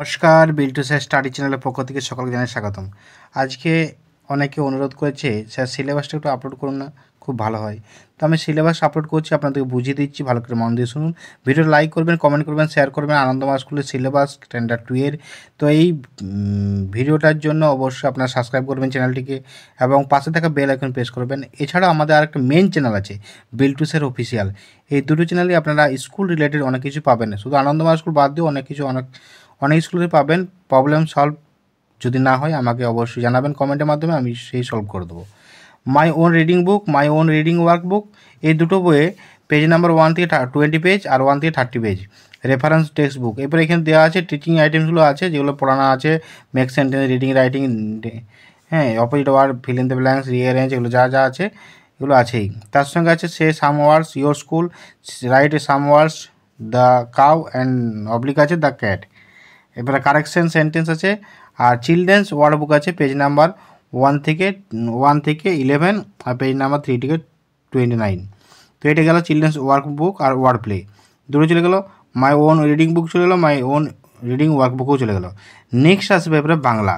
নমস্কার, Biltu sir study চ্যানেলের পক্ষ থেকে সকলকে জানাই স্বাগতম। আজকে অনেকে অনুরোধ করেছে, স্যার সিলেবাসটা একটু আপলোড করুন না, খুব ভালো হয়। তো আমি সিলেবাস আপলোড করছি, আপনাদেরকে বুঝিয়ে দিচ্ছি, ভালো করে মন দিয়ে শুনুন। ভিডিও লাইক করবেন, কমেন্ট করবেন, শেয়ার করবেন। আনন্দমা স্কুলের সিলেবাস স্ট্যান্ডার্ড 2 এর। তো এই ভিডিওটার জন্য অবশ্যই আপনারা সাবস্ক্রাইব করবেন চ্যানেলটিকে এবং পাশে থাকা বেল আইকন প্রেস করবেন। এছাড়াও আমাদের আরেকটা মেন চ্যানেল আছে, বিল্টু স্যার অফিসিয়াল। এই দুটো চ্যানেলে আপনারা স্কুল রিলেটেড অনেক কিছু পাবেন, শুধু আনন্দমা স্কুল বাদ দিয়ে অনেক স্কুলে পাবেন। প্রবলেম সলভ যদি না হয় আমাকে অবশ্যই জানাবেন কমেন্টের মাধ্যমে, আমি সেই সলভ করে দেবো। My own reading book, my own reading workbook, এই দুটো বইয়ে পেজ নাম্বার 1 থেকে 20 পেজ আর 1 থেকে 30 পেজ রেফারেন্স টেক্সট বুক। এরপরে এখানে দেওয়া আছে টিচিং আইটেমসগুলো আছে, যেগুলো পড়ানো আছে। মেক সেন্টেন্স, রিডিং, রাইটিং, হ্যাঁ, opposite word, fill in the blanks, rearrange, এগুলো যা যা আছে এগুলো আছেই। তার সঙ্গে আছে সে some words, your school, write some words, the cow and oblique আছে দ্য ক্যাট। এবারে কারেকশন সেন্টেন্স আছে। আর চিলড্রেন্স ওয়ার্ড বুক আছে, পেজ নাম্বার 1 থেকে 11 আর পেজ নাম্বার 3 থেকে 29। তো এটা গেল চিলড্রেন্স ওয়ার্ক বুক আর ওয়ার্ড প্লে, দুটো চলে গেলো। মাই ওন রিডিং বুক চলে গেলো, মাই ওন রিডিং ওয়ার্ক বুকও চলে গেলো। নেক্সট আসবে এবারে বাংলা।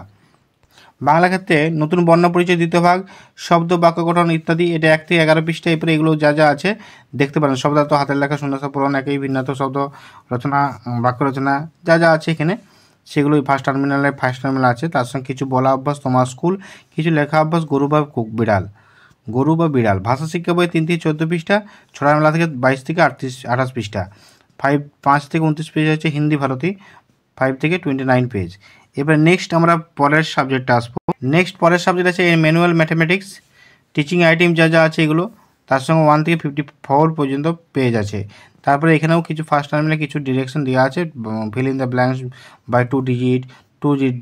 বাংলা ক্ষেত্রে নতুন বর্ণ পরিচয়, দ্বিতীয় ভাগ, শব্দ, বাক্য গঠন ইত্যাদি। এটা 1 থেকে 11 পৃষ্ঠা। এরপরে এগুলো যা যা আছে দেখতে পারেন। শব্দার্থ, হাতের লেখা, শূন্যস্থান পূরণ, একই ভিন্নার্থ শব্দ রচনা, বাক্য রচনা যা যা আছে এখানে সেগুলোই ফার্স্ট টার্মিনাল আছে। তার সঙ্গে কিছু বলা অভ্যাস, তোমার স্কুল, কিছু লেখা অভ্যাস, গরু বা বিড়াল। ভাষা শিক্ষা বই 3 থেকে 14 পৃষ্ঠা, ছড়ার মেলা থেকে 22 থেকে 28 পৃষ্ঠা। 5 থেকে 29 পেজ আছে হিন্দি ভারতী, 5 থেকে 29 পেজ। এবার নেক্সট আমরা পরের সাবজেক্টটা আসবো। পরের সাবজেক্ট আছে ম্যানুয়াল ম্যাথামেটিক্স, টিচিং আইটেম যা যা আছে এগুলো। তার সঙ্গে 1 থেকে 54 পর্যন্ত পেজ আছে। তারপরে এখানেও কিছু ফার্স্ট টার্মিনালে কিছু ডিরেকশন দেওয়া আছে, fill in the blanks by 2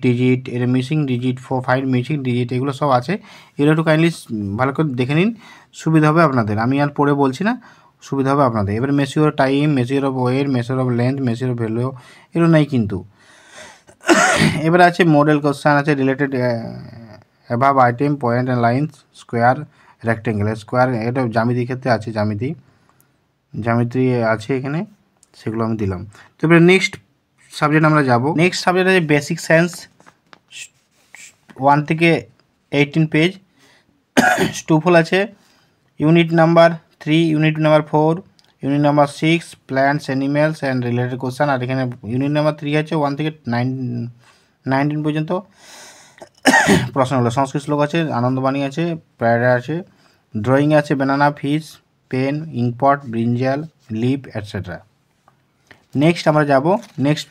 digit, এর মিসিং ডিজিট, 5 মিসিং ডিজিট, এগুলো সব আছে। এগুলো একটু কাইন্ডলি ভালো করে দেখে নিন, সুবিধা হবে আপনাদের। আমি আর পড়ে বলছি না, সুবিধা হবে আপনাদের। এবার measure time, measure of weight, measure of length, measure of value, এগুলো নেই কিন্তু। এবার আছে মডেল কোশ্চেন আছে, related above item, point and lines, square, rectangle. Square এটা জ্যামিতির ক্ষেত্রে আছে, জ্যামিতি আছে এখানে, সেগুলো আমি দিলাম। তো এবার নেক্সট সাবজেক্ট আমরা যাব। নেক্সট সাবজেক্ট আছে বেসিক সায়েন্স, 1 থেকে 18 পেজ। স্টুফল আছে, unit number 3, unit number 4, unit number 6, plants, animals and related question. আর এখানে ইউনিট নাম্বার 3 আছে 1 থেকে 19 পর্যন্ত প্রশ্নগুলো। সংস্কৃত শ্লোক আছে, আনন্দবাণী আছে, প্রায়রা আছে, ড্রয়িং আছে, banana, fish, pen, inkpot, brinjal, lip, etcetera. Next আমরা যাব নেক্সট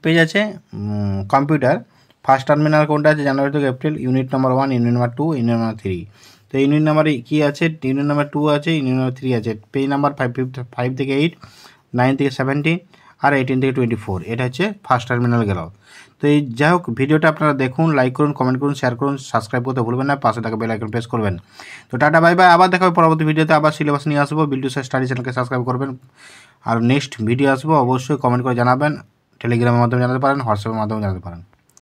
পেজ আছে কম্পিউটার। ফার্স্ট টার্মিনাল কোনটা আছে, জানুয়ারি থেকে April, unit number 1, unit number 2, unit number 3। তো ইউনিট নাম্বার কী আছে, ইউনিট নাম্বার 2 আছে, ইউনিট নাম্বার 3 আছে। পেজ নাম্বার 5 থেকে 8, 9 থেকে 17 আর 18 থেকে 24। এটা হচ্ছে ফার্স্ট টার্মিনাল গেল। তো এই যাই হোক, ভিডিওটা আপনারা দেখুন, লাইক করুন, কমেন্ট করুন, শেয়ার করুন, সাবস্ক্রাইব করতে ভুলবেন না, পাশে থাকা বেল আইকন প্রেস করবেন। তো টাটা বাই বাই, আবার দেখা হবে পরবর্তী ভিডিওতে। আবার সিলেবাস নিয়ে আসবো। বিল্টু স্যার স্টাডি চ্যানেলকে সাবস্ক্রাইব করবেন। আর নেক্সট ভিডিও আসবো, অবশ্যই কমেন্ট করে জানাবেন। টেলিগ্রামের মাধ্যমে জানাতে পারেন, হোয়াটসঅ্যাপের মাধ্যমে জানাতে পারেন।